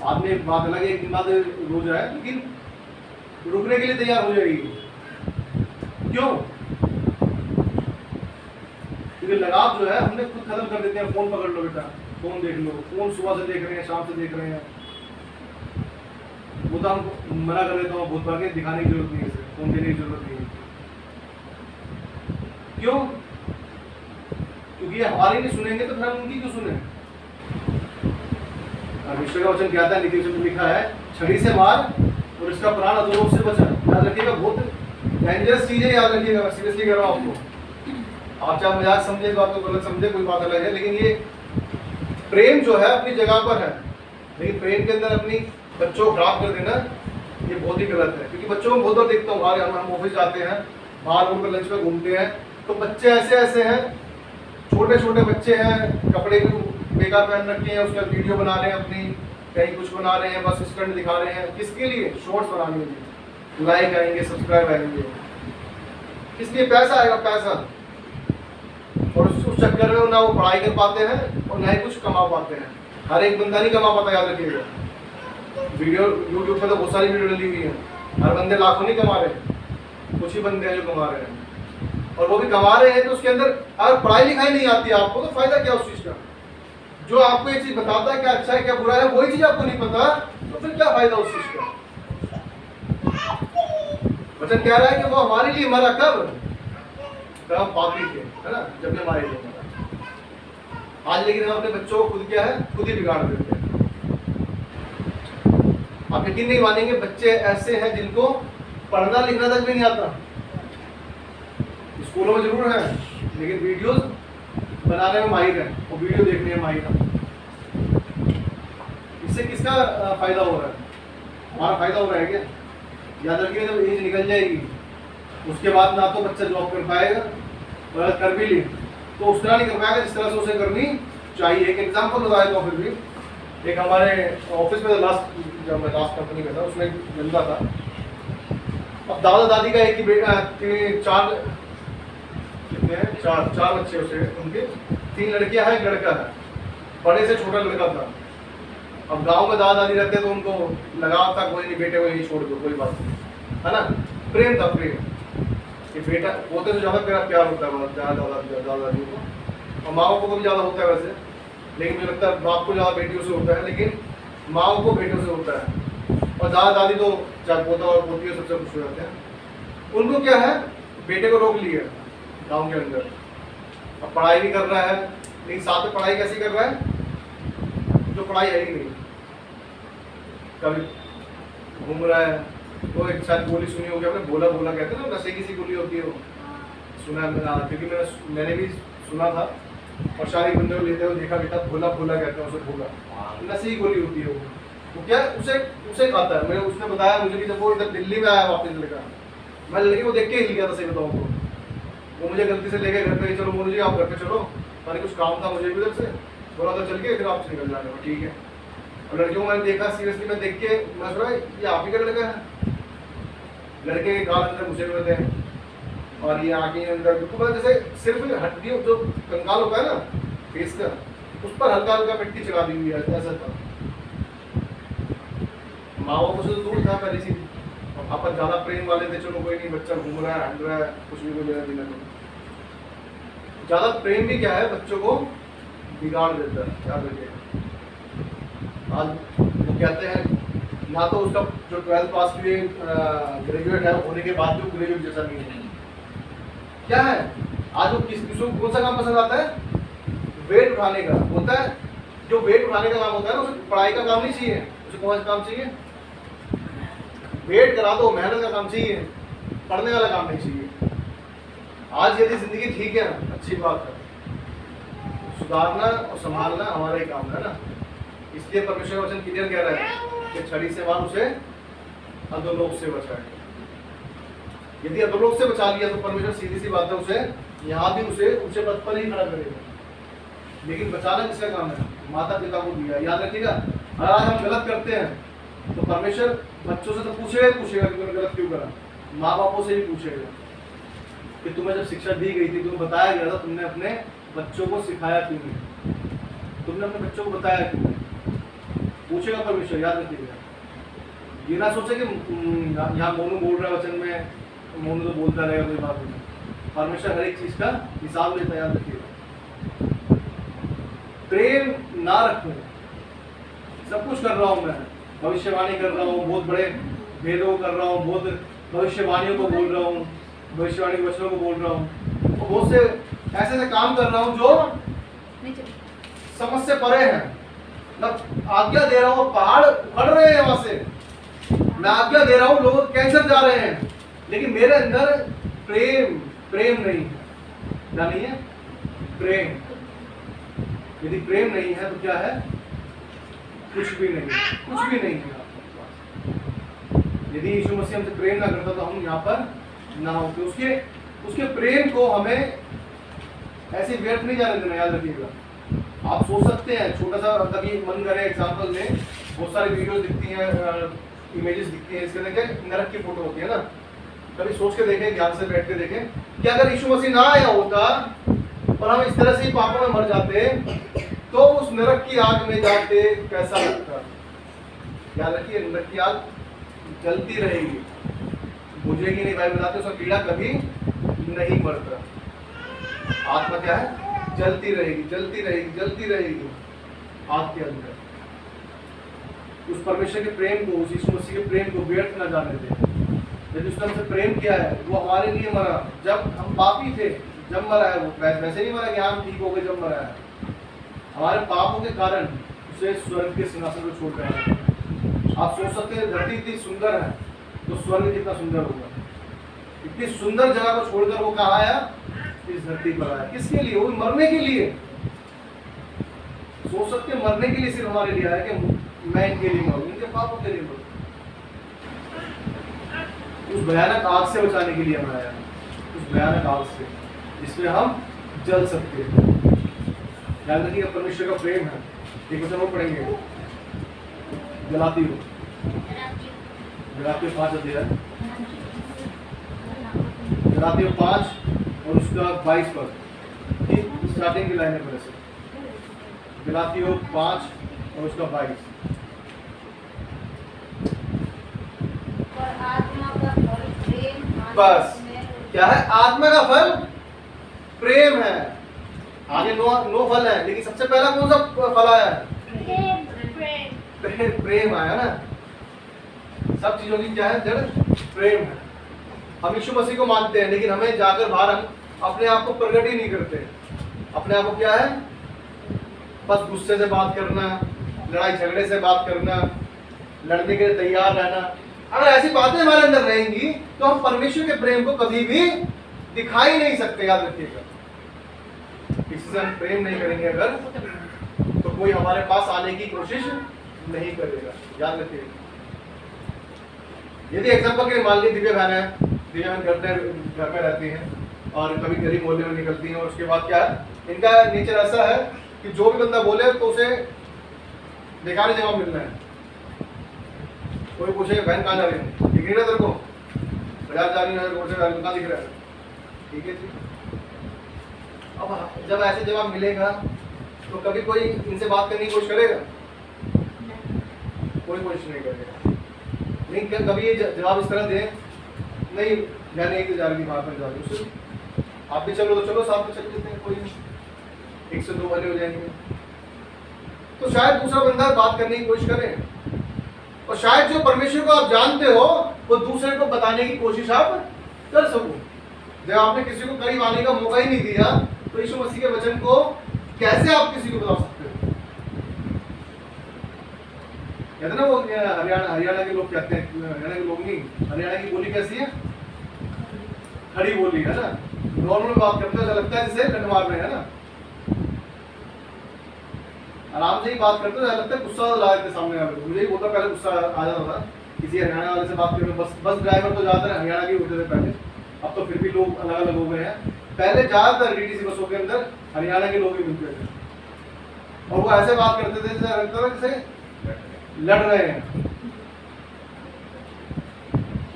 बाद में बात अलग है, एक दिन बाद रो जाए, लेकिन रुकने के लिए तैयार हो जाएगी। क्यों? क्योंकि लगाव जो है हमने खुद खत्म कर देते हैं। फोन पकड़ लो बेटा, फोन देख लो, फोन सुबह से देख रहे हैं, शाम से देख रहे हैं, वो तो हम मना कर देते हैं, बहुत बार के दिखाने की जरूरत नहीं है, फोन देने की जरूरत नहीं है। क्यों? क्योंकि ये हमारी नहीं सुनेंगे तो फिर हम उनकी क्यों सुने? ईश्वर का वचन कहता है, नीति में लिखा है, छड़ी से मार और इसका प्राण अधोलोक से बचा। याद रखिएगा, बहुत डेंजरस चीज है, याद रखिएगा, सीरियसली कह रहा हूँ आपको। आप चाहे मजाक समझे, बात को गलत समझे, कोई बात अलग है, लेकिन ये प्रेम जो है अपनी जगह पर है, लेकिन प्रेम के अंदर अपनी बच्चों को खराब कर देना ये बहुत ही गलत है। क्योंकि बच्चों को बहुत बार देखता हूँ, बाहर हम ऑफिस जाते हैं, बाहर रोड पर लंच में घूमते हैं, तो बच्चे ऐसे ऐसे हैं, छोटे छोटे बच्चे हैं, कपड़े बेकार पहन रखे हैं, उसका वीडियो बना रहे हैं अपनी, कहीं कुछ बना रहे हैं, बस स्टंट दिखा रहे हैं। किसके लिए? शॉर्ट्स बनाने के लिए, लाइक आएंगे, सब्सक्राइब आएंगे, किसलिए? पैसा आएगा, पैसा। और उस चक्कर में ना वो पढ़ाई कर पाते हैं और ना ही कुछ कमा पाते हैं। हर एक बंदा नहीं कमा पाता, याद रखिएगा। वीडियो यूट्यूब पे तो बहुत सारी वीडियो डली हुई है, हर बंदे लाखों नहीं कमा रहे, कुछ ही बंदे हैं जो कमा रहे हैं। और वो भी कमा रहे हैं तो उसके अंदर अगर पढ़ाई लिखाई नहीं आती है आपको, तो फायदा क्या उस चीज का? जो आपको ये चीज बताता है क्या अच्छा है क्या बुरा है, वही चीज आपको नहीं पता, तो फिर क्या फायदा उस चीज का? वचन कह रहा है कि वो हमारे लिए मरा कब पापी थे, है ना, जब भी हमारे लिए मरा। आज लेकिन हम अपने बच्चों को खुद क्या है, खुद ही बिगाड़ देते हैं। आप यकीन नहीं मानेंगे, बच्चे ऐसे हैं जिनको पढ़ना लिखना तक भी नहीं आता। स्कूलों में जरूर है, लेकिन वीडियोस बनाने में माहिर है और वीडियो देखने में माहिर है। इससे किसका फायदा हो रहा है? हमारा फायदा हो रहा है क्या? याद रखिए, जब एज निकल जाएगी उसके बाद ना तो बच्चा जॉब कर पाएगा, और अगर कर भी ली तो उस तरह नहीं कर पाएगा जिस तरह से उसे करनी चाहिए। एक एग्जाम्पल बताया तो फिर भी, एक हमारे ऑफिस में जब मैं लास्ट कंपनी में था, उसमें एक बंदा था। अब दादा दादी का एक ही बेटा, चार बच्चे उसे, उनके 3 लड़कियां हैं, एक लड़का है, बड़े से छोटा लड़का था। अब गांव में दादा दादी रहते तो उनको लगाव था, कोई नहीं, बेटे को यही छोड़ दो, कोई बात नहीं, है ना, प्रेम था, प्रेम कि बेटा पोते से ज़्यादा प्यार होता है दादा दादी को, और माओ को भी ज़्यादा होता है वैसे, लेकिन मुझे लगता है बाप को ज़्यादा बेटियों से होता है, लेकिन माओ को बेटों से होता है। और दादा दादी तो चाहे पोता और पोती सबसे खुश हो जाते हैं। उनको क्या है, बेटे को रोक लिया गाँव के अंदर, अब पढ़ाई भी कर रहा है, लेकिन साथ में पढ़ाई कैसी कर रहा है, जो पढ़ाई है ही नहीं, कभी घूम रहा है। तो एक शायद गोली सुनी होगी आपने, बोला बोला कहते हैं ना, नशे की सी गोली होती है वो, सुना है मैंने, क्योंकि मैंने भी सुना था और सारी बंदे को लेते हुए देखा भी था। भोला भोला कहते हैं उसे, भोला नशे की गोली होती है वो क्या उसे खाता है। मैंने उसने बताया मुझे कि जब वो इधर दिल्ली में आया वापस लड़का, मैं लड़की को देख के हिल गया था, सही बताऊँ तो। वो मुझे गलती से लेके घर पे, चलो मोनू जी आप घर पे चलो, मैंने कुछ काम था मुझे भी उधर से, बोला तो चल के फिर आपसे निकल जाने का, ठीक है। और लड़कियों को मैंने देखा, सीरियसली मैं देख के मैं सोचा ये आप ही का लड़का है। लड़के के गाल अंदर घुसे हुए थे और ये आँखें अंदर, बिल्कुल जैसे सिर्फ हड्डी जो कंकाल होता है ना फेस का, उस पर हल्का हल्का मिट्टी चढ़ा दी हुई है, ऐसा था। माँ बापों से तो दूर था पहले से, वहाँ पर ज़्यादा प्रेम वाले थे, चलो कोई नहीं, बच्चा घूम रहा है, हट रहा है, कुछ भी कोई लेना देना नहीं। ज़्यादा प्रेम भी क्या है, बच्चों को बिगाड़ देता है, याद रखिएगा। आज वो कहते हैं ना, तो उसका जो 12th पास किए ग्रेजुएट है, होने के बाद भी ग्रेजुएट जैसा नहीं है। क्या है आज वो किसको कौन सा काम पसंद आता है, वेट उठाने का होता है। जो वेट उठाने का काम होता है ना, उसे पढ़ाई का काम नहीं चाहिए, उसे कौन सा काम चाहिए, वेट करा दो, मेहनत का काम चाहिए, पढ़ने वाला काम नहीं चाहिए। आज यदि जिंदगी ठीक है ना, अच्छी बात है, सुधारना और संभालना हमारा ही काम है ना। इसलिए परमेश्वर वचन क्लियर कह रहा है कि छड़ी से मार उसे अधोलोक से बचाए। यदि अधोलोक से बचा लिया तो परमेश्वर सीधी सी बात है उसे यहाँ भी उसे ऊंचे पद पर ही खड़ा करेगा। लेकिन बचाना किसका काम है, माता पिता को दिया। याद रखिएगा, अगर आज हम गलत करते हैं तो परमेश्वर बच्चों से तो पूछेगा कि तुमने गलत क्यों करा, माँ बापों से भी पूछेगा कि तुम्हें जब शिक्षा दी गई थी, तुम्हें बताया गया था, तुमने अपने बच्चों को सिखाया क्यों नहीं, तुमने अपने बच्चों को बताया क्यों, पूछेगा परमेश्वर। याद रखिएगा, ये ना सोचे कि यहाँ मोनू बोल रहा है वचन में, मोनू तो बोलता रहेगा, कोई बात नहीं। परमेश्वर हर एक चीज का हिसाब लेता है, याद रखिएगा। प्रेम ना रखूं, सब कुछ कर रहा हूं मैं, भविष्यवाणी कर रहा हूँ, बहुत बड़े भेदों को कर रहा हूँ, बहुत भविष्यवाणियों को बोल रहा हूँ, भविष्यवाणी के वचनों को बोल रहा हूँ, और बहुत से ऐसे ऐसे काम कर रहा हूँ जो समझ से परे हैं। मतलब आज्ञा दे रहा हूँ, पहाड़ उखड़ रहे हैं वहां से, मैं आज्ञा दे रहा हूँ, लोग कैंसर जा रहे हैं, लेकिन मेरे अंदर प्रेम नहीं है। क्या नहीं है? प्रेम। यदि प्रेम नहीं है तो क्या है? कुछ भी नहीं, कुछ भी नहीं है। यदि यीशु मसीह हमसे प्रेम ना करता तो हम यहाँ पर ना होते। उसके प्रेम को हमें ऐसे व्यर्थ नहीं जाने देना, याद रखिएगा। आप सोच सकते हैं, छोटा सा कभी मन करे एग्जाम्पल में, बहुत सारी वीडियोस दिखती हैं, इमेजेस दिखती हैं, इसके देखे नरक की फोटो होती है ना, कभी सोच के देखें, ध्यान से बैठ के देखें कि अगर यीशु मसीह ना आया होता और हम इस तरह से ही पापों में मर जाते तो उस नरक की आग में जाते कैसा लगता। याद रखिए, नरक की आग जलती रहेगी, बुझेगी नहीं। भाई बताते उसका कीड़ा कभी नहीं मरता। आत्मा क्या है? जलती रहेगी, जलती रहेगी, जलती रहेगी आग के अंदर। उस परमेश्वर के प्रेम को, उस यीशु मसीह के प्रेम को व्यर्थ न जाने दें। यदि उसने हमसे प्रेम किया है, वो हमारे लिए मरा जब हम पापी थे, जब मरा है वो वैसे नहीं मरा कि हम ठीक हो गए जब मरा है। हमारे पापों के कारण उसे स्वर्ग के सिंहासन को छोड़ रहे हैं। आप सोच सकते हैं धरती इतनी सुंदर है तो स्वर्ग कितना सुंदर होगा। इतनी सुंदर जगह को छोड़कर वो कहाँ आया? इस धरती पर आया। किसके लिए? वो मरने के लिए। सोच सकते हैं मरने के लिए सिर्फ हमारे लिए आया कि मैं इनके लिए मरूं, इनके पापों के लिए मरूं। उस भयानक आग से बचाने के लिए हम आया, उस भयानक आग से जिसमें हम जल सकते हैं। याद रखिएगा, परमेश्वर का प्रेम है। एक वचन और पढ़ेंगे, गलातियों 5 अध्याय, गलातियों 5 और उसका 22 पद, स्टार्टिंग की लाइन है पहले से। गलातियों 5 और उसका 22। बस क्या है? आत्मा का फल प्रेम है। आगे नो फल है, लेकिन सबसे पहला कौन सा फल आया है? प्रेम आया ना। सब चीजों की क्या है? जड़ प्रेम है। हम यीशु मसीह को मानते हैं, लेकिन हमें जाकर बाहर हम अपने आप को प्रकट ही नहीं करते। अपने आप को क्या है? बस गुस्से से बात करना, लड़ाई झगड़े से बात करना, लड़ने के लिए तैयार रहना। अगर ऐसी बातें हमारे अंदर रहेंगी तो हम परमेश्वर के प्रेम को कभी भी दिखाई नहीं सकते। याद रखिएगा, किसी से हम प्रेम नहीं करेंगे अगर, तो कोई हमारे पास आने की कोशिश नहीं करेगा। याद रखिएगा। यदि एग्जाम्पल के लिए मान लीजिए दिव्या बहन है, दिव्या बहन घर में रहती हैं और कभी गली मोहल्ले में निकलती हैं, और उसके बाद क्या है, इनका नेचर ऐसा है कि जो भी बंदा बोले तो उसे बेकार जवाब मिलना है। कोई पूछे बहन कहाँ जा रही है, दिख नहीं रहा तेरे को, बाजार जा रही है, रोड से कहाँ दिख रहा है, ठीक है जी। अब जब ऐसे जवाब मिलेगा तो कभी कोई इनसे बात करने की कोशिश करेगा? कोई कोशिश नहीं करेगा। लेकिन कभी ये जवाब इस तरह दे, नहीं मैं नहीं जा रही, बाहर पर जा रही हूँ, आप भी चलो तो चलो, साथ में चल लेते हैं, कोई 1 से 2 वाले हो जाएंगे। तो शायद दूसरा बंदा बात करने की कोशिश करे, और शायद जो परमेश्वर को आप जानते हो वो दूसरे को बताने की कोशिश आप कर सको। जब आपने किसी को करीब आने का मौका ही नहीं दिया तो यीशु मसीह के वचन को कैसे आप किसी को बता सकते हो? कहते ना वो हरियाणा के लोग कहते हैं, हरियाणा के लोग नहीं, हरियाणा की बोली कैसी है? खड़ी बोली है ना। नॉर्मल बात करते हैं, लगता है जैसे लट मार रहे हैं ना, आराम से ही बात करते हैं, लगता है गुस्सा ला देते सामने वाले। मुझे ही बोलता, पहले गुस्सा आ जाता था किसी हरियाणा वाले से बात करने में। बस ड्राइवर तो ज़्यादातर हरियाणा के होते थे पहले, अब तो फिर भी लोग अलग अलग हो गए हैं। पहले ज़्यादातर डीटीसी बसों के अंदर हरियाणा के लोग ही मिलते थे, और वो ऐसे बात करते थे जैसे लगता था जैसे लड़ रहे हैं।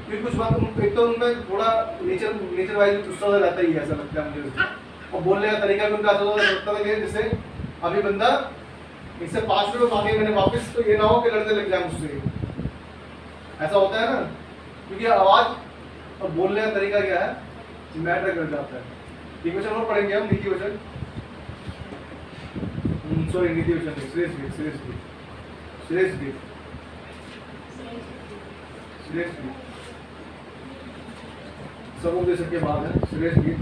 फिर कुछ बात, एक तो उनमें थोड़ा नेचर वाइज गुस्सा रहता ही है, ऐसा लगता है मुझे। और बोलने का तरीका भी उनका ऐसा लगता था कि जैसे अभी बंदा इससे 5 रुपये मांगे मैंने वापस, तो ये ना हो कि लड़ने लग जाए मुझसे। ऐसा होता है ना, क्योंकि आवाज और बोलने का तरीका क्या है, मैटर कर जाता है। एक वचन और पढ़ेंगे हम, नीति वचन, सॉरी नीति वचन नहीं, श्रेष्ठ गीत। श्रेष्ठ गीत समुपदेशक के बाद है श्रेष्ठ गीत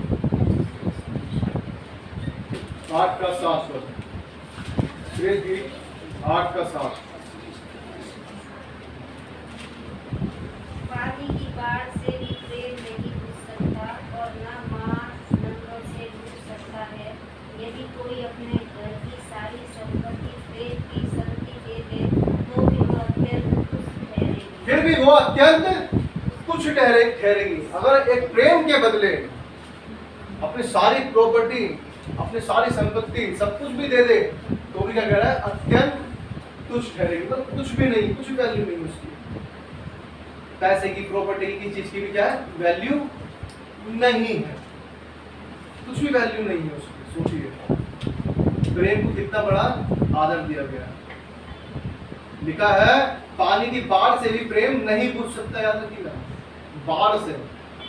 8 का 7 स्वर श्रेष्ठ गीत 8 का 7 पानी की बाढ़ से भी प्रेम नहीं बुझ सकता और न मांस नंगों से बुझ सकता है। यदि कोई अपने घर की सारी संपत्ति प्रेम की संगति दे दे तो भी वह अत्यंत तुच्छ ठहरेगी। फिर भी वो अत्यंत तुच्छ ठहरेगी। अगर एक प्रेम के बदले अपनी सारी प्रॉपर्टी अपनी सारी संपत्ति सब कुछ भी दे दे तो भी क्या कह रहा है अत्यंत तुच्छ ठहरेगी। मतलब कुछ भी नहीं, कुछ वैल्यू नहीं उसकी। पैसे की प्रॉपर्टी की चीज की भी क्या है वैल्यू नहीं है, कुछ भी वैल्यू नहीं है उसकी। सोचिए प्रेम को कितना बड़ा आदर दिया गया है। लिखा है पानी की बाढ़ से भी प्रेम नहीं बुझ सकता। याद रखिएगा बाढ़ से,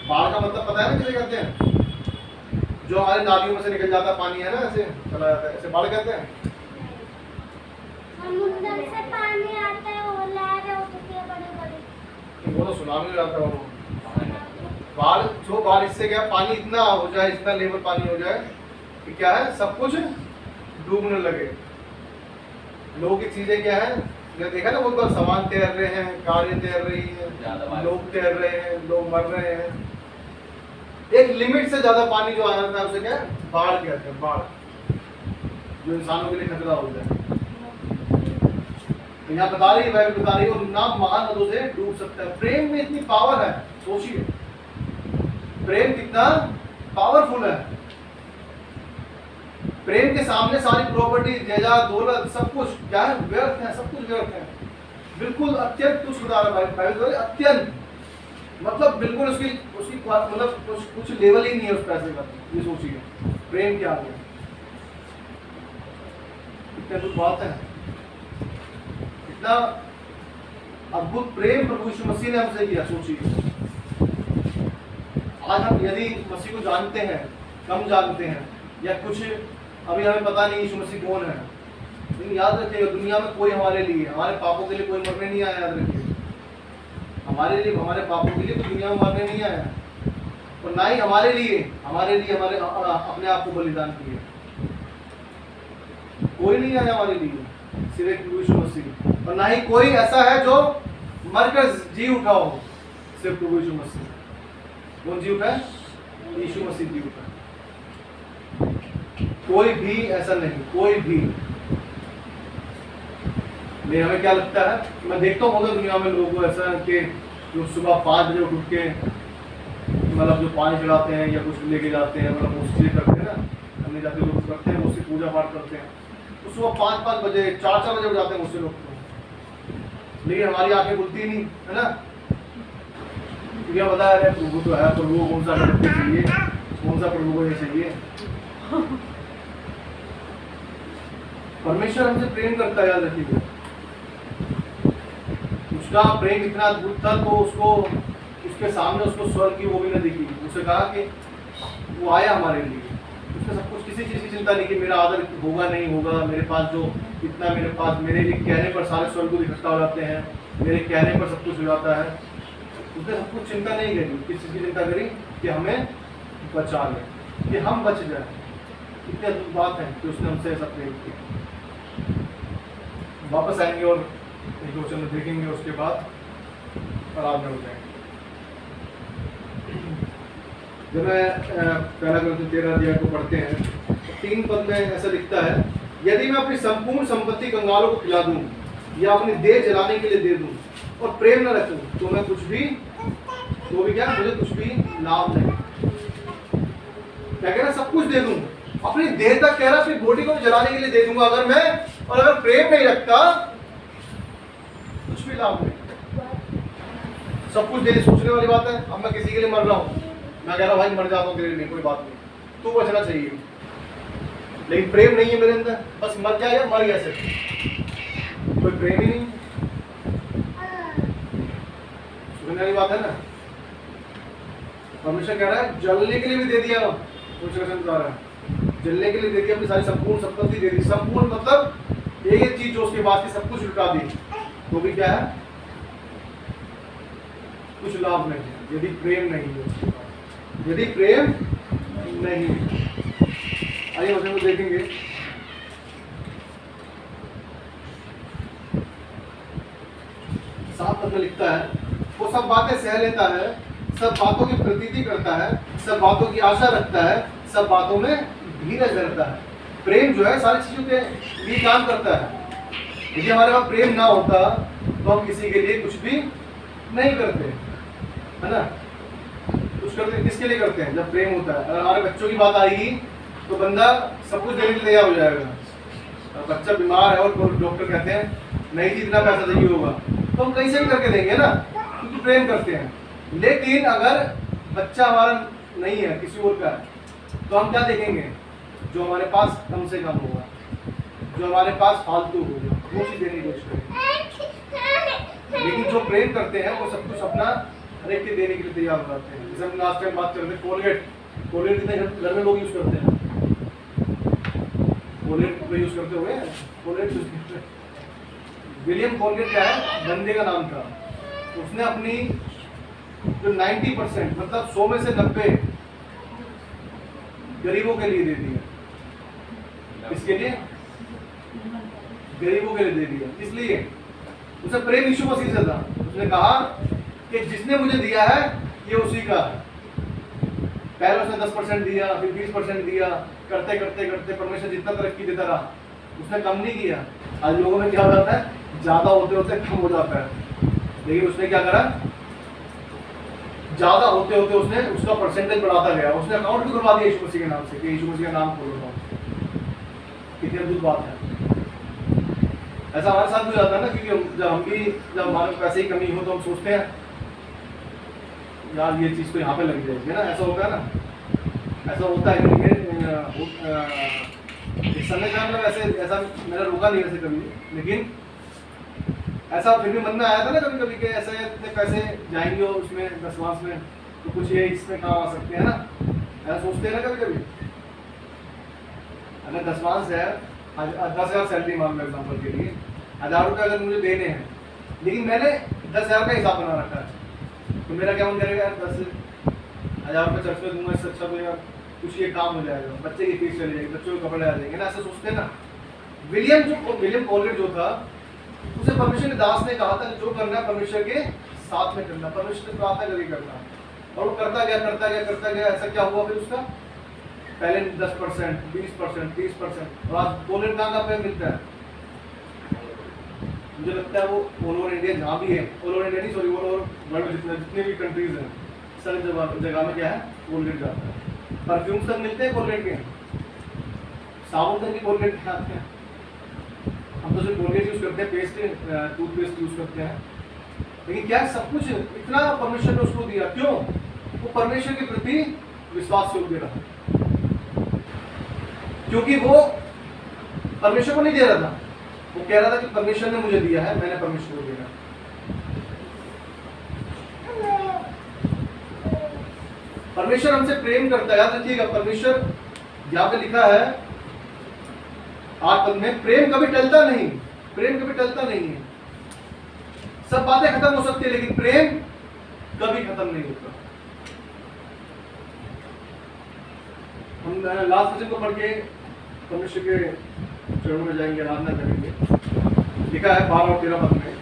बाढ़ का मतलब पता है ना किसे कहते हैं? जो हमारे नालियों में से निकल जाता पानी है ना, ऐसे चला जाता है, ऐसे बाढ़ कहते हैं। समुद्र से पानी आता है, वो लहरें उठती है बड़ी बड़ी। वो तो सुनामी में जाता है वो बाढ़। जो बारिश से क्या पानी इतना हो जाए, इतना लेवल पानी हो जाए कि क्या है सब कुछ डूबने लगे। लोगों की चीजें क्या है, देखा ना, बहुत बार सामान तैर रहे हैं, कारें तैर रही हैं, लोग तैर रहे हैं, लोग मर रहे हैं। एक लिमिट से ज्यादा पानी जो आ जाता है उसे क्या है बाढ़ कहते हैं। बाढ़ जो इंसानों के लिए खतरा हो जाए। यहाँ बता रही है, बाइबल बता रही है, और ना महान नदों से डूब सकता है। प्रेम में इतनी पावर है, सोचिए प्रेम कितना पावरफुल है। प्रेम के सामने सारी प्रॉपर्टी जायदाद दौलत सब कुछ क्या है व्यर्थ है, सब कुछ व्यर्थ है। बिल्कुल अत्यंत तुच्छ बता रहा है बाइबल, अत्यंत मतलब बिल्कुल उसकी उसकी मतलब कुछ लेवल ही नहीं है उस पैसे का। ये सोचिए प्रेम क्या है, कितने कुछ बात है, कितना अद्भुत प्रेम प्रभु यीशु मसीह ने हमसे किया। सोचिए आज हम यदि मसीह को जानते हैं, कम जानते हैं, या कुछ अभी हमें पता नहीं यीशु मसीह कौन है, लेकिन याद रखिएगा दुनिया में कोई हमारे लिए, हमारे पापों के लिए कोई मरने नहीं आया। याद रखिए हमारे लिए, हमारे पापों के लिए तो दुनिया में मरने नहीं आया, और ना ही हमारे लिए हमारे अपने आप को बलिदान किया। कोई नहीं आया हमारे लिए, सिर्फ एक यीशु मसीह। और ना ही कोई ऐसा है जो मरकर जी उठा हो, सिर्फ प्रभु यीशु मसीह। कौन जी उठा है? यीशु मसीह जी उठा। कोई भी ऐसा नहीं, कोई भी। नहीं, हमें क्या लगता है, मैं देखता हूँ दुनिया में लोग ऐसा कि जो सुबह 5 बजे उठ के मतलब जो पानी चढ़ाते हैं या कुछ लेके जाते हैं, मतलब उससे करते हैं ना, हमने जाके लोग करते हैं, उससे पूजा पाठ करते हैं, तो सुबह 5 बजे 4 बजे उठ जाते हैं मुझसे लोग। लेकिन हमारी आंखें खुलती नहीं है ना, क्या बता रहे प्रभु तो है, प्रभु को कौन सा चाहिए, कौन सा प्रभु को नहीं चाहिए। परमेश्वर हमसे प्रेम करता है, याद रखिए। उसका प्रेम इतना अद्भुत था तो उसको उसके सामने उसको स्वर्ग की वो भी न दिखी। उसे कहा कि वो आया हमारे लिए, उसने सब कुछ, किसी चीज़ की चिंता नहीं कि मेरा आदर होगा नहीं होगा, मेरे पास जो इतना मेरे पास मेरे लिए कहने पर सारे स्वर्ग इकट्ठा हो जाते हैं, मेरे कहने पर सब कुछ हो जाता है। उसने सब कुछ चिंता नहीं करी, किस चीज़ की चिंता करी कि हमें बचा ले, कि हम बच जाए। इतनी अद्भुत बात है कि उसने हमसे ऐसा प्रेम किया। वापस आएंगे और एक क्वेश्चन में देखेंगे, उसके बाद आराम में हो जाएंगे। जब मैं पहला ग्रंथ 13 अध्याय को पढ़ते हैं तो 3 पद में ऐसा लिखता है, यदि मैं अपनी संपूर्ण संपत्ति कंगालों को खिला दूं या अपनी देह जलाने के लिए दे दूं और प्रेम न रखूं तो मैं कुछ भी, तो भी क्या, मुझे कुछ भी लाभ नहीं। क्या कह रहा, सब कुछ दे दूं, अपनी देह तक कह रहा, अपनी बॉडी को जलाने के लिए दे दूंगा अगर मैं, और अगर प्रेम नहीं रखता कुछ भी लाभ नहीं। सब कुछ देने सोचने वाली बात है। अब मैं किसी के लिए मर रहा हूँ, मैं कह रहा भाई मर जाता हूँ तेरे लिए, कोई बात नहीं, तू बचना चाहिए, लेकिन प्रेम नहीं है मेरे अंदर, बस मर जाए या मर गया सिर्फ, कोई प्रेम ही नहीं। सुनने वाली बात है ना। परमेश्वर कह रहा है जलने के लिए भी दे दिया, बता रहा है जलने के लिए दे दिया, अपनी सारी संपूर्ण संपत्ति दे दी। संपूर्ण मतलब एक चीज जो उसके बाद की सब कुछ लुटा दी, तो भी क्या है कुछ लाभ नहीं है यदि प्रेम नहीं है उसके पास, यदि प्रेम नहीं है। आइए वचन को देखेंगे। साफ पद में लिखता है, वो सब बातें सह लेता है, सब बातों की प्रतीति करता है, सब बातों की आशा रखता है, सब बातों में धीरज धरता है। प्रेम जो है सारी चीजों के लिए काम करता है। यदि हमारे पास प्रेम ना होता तो हम किसी के लिए कुछ भी नहीं करते, है ना। कुछ करते किसके लिए करते हैं? जब प्रेम होता है। अगर हमारे बच्चों की बात आएगी तो बंदा सब कुछ देने के लिए तैयार हो जाएगा। और बच्चा बीमार है और डॉक्टर कहते हैं नहीं जी इतना पैसा चाहिए होगा, तो हम कहीं से भी करके देंगे ना, क्योंकि प्रेम करते हैं। लेकिन अगर बच्चा हमारा नहीं है, किसी और का है, तो हम क्या देखेंगे? जो हमारे पास कम से कम होगा, जो हमारे पास फालतू होगा, वो चीज़ देने की कोशिश करेंगे। लेकिन जो प्रेम करते हैं वो सब कुछ अपना हर एक के देने के लिए तैयार हो जाते हैं। जैसे हम लास्ट टाइम बात कर रहे थे कोलगेट कितने घर में लोग यूज़ करते हैं? कोलगेट तो यूज़ करते हुए कोलगेट यूज़ करते हैं। विलियम कोलगेट क्या है? बंदे का नाम था। उसने अपनी जो 90% मतलब 100 में से 90 गरीबों के लिए दे दिया। इसके लिए गरीबों के लिए दे दिया। इसलिए उसे प्रेम यीशु मसीह से था। उसने कहा कि जिसने मुझे दिया है ये उसी का है। पहले उसने 10% दिया, फिर 20% दिया, करते करते करते परमेश्वर जितना तरक्की देता रहा, उसने कम नहीं किया। आज लोगों में क्या हो जाता है? ज्यादा होते होते कम हो जाता है। लेकिन उसने क्या करा? ज्यादा होते होते उसने उसका परसेंटेज बढ़ाता गया। उसने अकाउंट भी करवा दिया यीशु मसीह के नाम से कि यीशु मसीह का नाम खोलो। कितनी अद्भुत बात है। ऐसा हमारे साथ भी जाता है ना, क्योंकि जब हमारे पैसे की कमी हो तो हम सोचते हैं यार ये चीज़ तो यहाँ पे लग जाएगी ना, ऐसा होता है ना। ऐसा होता है कि इस समय का मतलब ऐसा मेरा रुका नहीं वैसे कभी, लेकिन ऐसा फिर भी मन में आया था ना कभी कभी कि ऐसे इतने पैसे जाएंगे और उसमें दसवांश में तो कुछ ये इसमें काम आ सकते हैं ना, ऐसा सोचते हैं ना कभी कभी। अगर दसवांश है 10,000 सैलरी मान लो एग्जाम्पल के लिए, 1,000 रुपये अगर मुझे देने हैं, लेकिन मैंने 10,000 का हिसाब बना रखा है, तो मेरा क्या मन करेगा? 10,000 रुपये चर्च में दूंगा, इससे अच्छा तो यार कुछ ये काम हो जाएगा, बच्चे की फीस चली जाएगी, बच्चों के कपड़े आ जाएंगे ना, ऐसा सोचते हैं ना। विलियम कोलगेट जो था, उसे परमेश्वर के दास ने कहा था कि जो करना है परमेश्वर के साथ में करना, परमेश्वर से प्रार्थना करके करना। और वो करता गया। ऐसा क्या हुआ फिर उसका? पहले 10%, 20%, 30%, और आज कोलगेट कहाँ पे मिलता है? मुझे लगता है वो ऑल ओवर इंडिया जहाँ भी है, ऑल ओवर इंडिया नहीं सॉरी, ऑल ओवर वर्ल्ड में जितने भी कंट्रीज हैं, सारी जगह में क्या है? कोलगेट जाता है। परफ्यूम्स तक मिलते हैं कोलगेट के, साबुन तक की कोलगेट के आते हैं। हम तो सिर्फ कोलगेट यूज़ करते हैं, पेस्ट टूथपेस्ट यूज़ करते हैं, लेकिन क्या सब कुछ इतना परमेश्वर ने उसको दिया? क्यों? वो परमेश्वर के प्रति विश्वास योग्य रहा, क्योंकि वो परमेश्वर को नहीं दे रहा था, वो कह रहा था कि परमेश्वर ने मुझे दिया है, मैंने परमेश्वर को दिया। परमेश्वर हमसे प्रेम करता है, याद रखिएगा। परमेश्वर यहाँ पे लिखा है 8 पद में, प्रेम कभी टलता नहीं, प्रेम कभी टलता नहीं है। सब बातें खत्म हो सकती है, लेकिन प्रेम कभी खत्म नहीं होता। हम लास्ट वचन को पढ़ के परमेश्वर के चरणों में जाएंगे, आराधना करेंगे। लिखा है 12 और 13 पद में,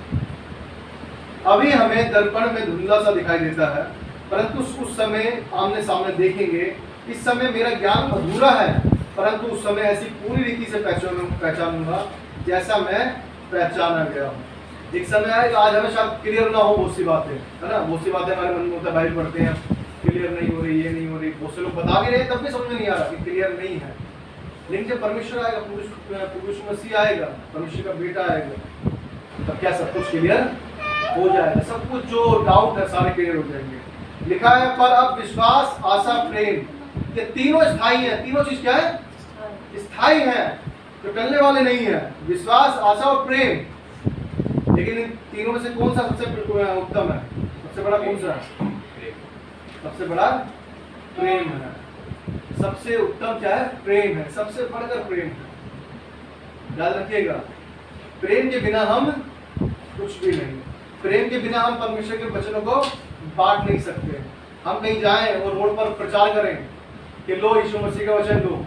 अभी हमें दर्पण में धुंधला सा दिखाई देता है, परंतु उस समय आमने सामने देखेंगे। इस समय मेरा ज्ञान अधूरा है, परंतु उस समय ऐसी पूरी रीति से पहचानूंगा जैसा मैं पहचाना गया हूँ। एक समय आएगा, आज हमें शायद क्लियर ना हो बहुत सी बातें, है ना, बहुत सी बातें हमारे मन में होता है, बाइबल पढ़ते हैं, क्लियर नहीं हो रही, ये नहीं हो रही, बहुत से लोग बता भी रहे हैं, तब भी समझ में नहीं आ रहा कि क्लियर नहीं है। लेकिन जब परमेश्वर आएगा, पुरुष मसीह आएगा, परमेश्वर का बेटा आएगा, तब क्या सब कुछ क्लियर हो जाएगा। सब कुछ जो डाउट है सारे क्लियर हो जाएंगे। लिखा है, पर अब विश्वास, आशा, प्रेम, ये तीनों स्थायी हैं। तीनों चीज क्या है? स्थायी है, जो टलने वाले नहीं है। विश्वास, आशा और प्रेम। लेकिन इन तीनों में से कौन सा सबसे उत्तम है? सबसे बड़ा कौन सा है? सबसे बड़ा प्रेम है। सबसे उत्तम क्या है? प्रेम है, सबसे बढ़कर प्रेम है। याद रखिएगा, प्रेम के बिना हम कुछ भी नहीं। प्रेम के बिना हम परमेश्वर के वचनों को बांट नहीं सकते। हम कहीं जाएं और रोड पर प्रचार करें कि लो यीशु मसीह का वचन लो,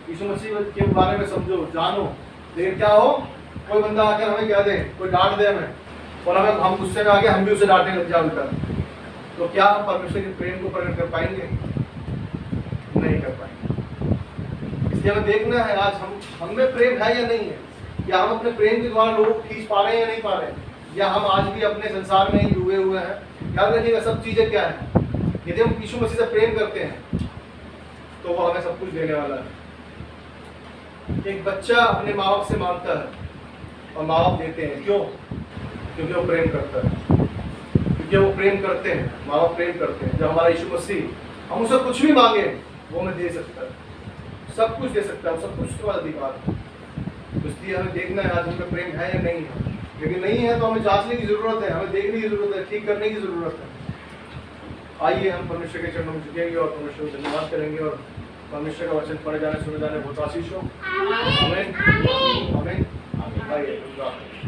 यीशु मसीह के बारे में समझो, जानो, लेकिन क्या हो, कोई बंदा आकर हमें कह दे, कोई डांट दे हमें, और हमें हम गुस्से में आके हम भी उसे डांटने लग जाए उल्टा, तो क्या हम परमेश्वर के प्रेम को प्रकट कर पाएंगे? नहीं कर पाएंगे। इसलिए हमें देखना है आज हम में प्रेम है या नहीं है, या हम अपने प्रेम के द्वारा लोग खींच पा रहे हैं या नहीं पा रहे हैं, या हम आज भी अपने संसार में ही डूबे हुए हैं। याद रखिएगा सब चीजें क्या है, यदि हम यीशु मसीह से प्रेम करते हैं तो वो हमें सब कुछ देने वाला है। एक बच्चा अपने माँ बाप से मांगता है और माँ बाप देते हैं, क्यों? क्योंकि वो प्रेम करता है, क्योंकि वो प्रेम करते हैं, माँ बाप प्रेम करते हैं। जब हमारा यीशु मसीह हम उसे कुछ भी मांगे वो हमें दे सकता है, सब कुछ दे सकता है, सब कुछ उसके पास अधिकार है। तो इसलिए हमें देखना है आज उनमें प्रेम है या नहीं है। यदि नहीं है तो हमें जांचने की जरूरत है, हमें देखने की जरूरत है, ठीक करने की जरूरत है। आइए हम परमेश्वर के चरणों में झुकेंगे और परमेश्वर को धन्यवाद करेंगे और परमेश्वर का वचन पढ़े जाने सुने जाने बहुत आशीष हो। आमीन आमीन आमीन। आइए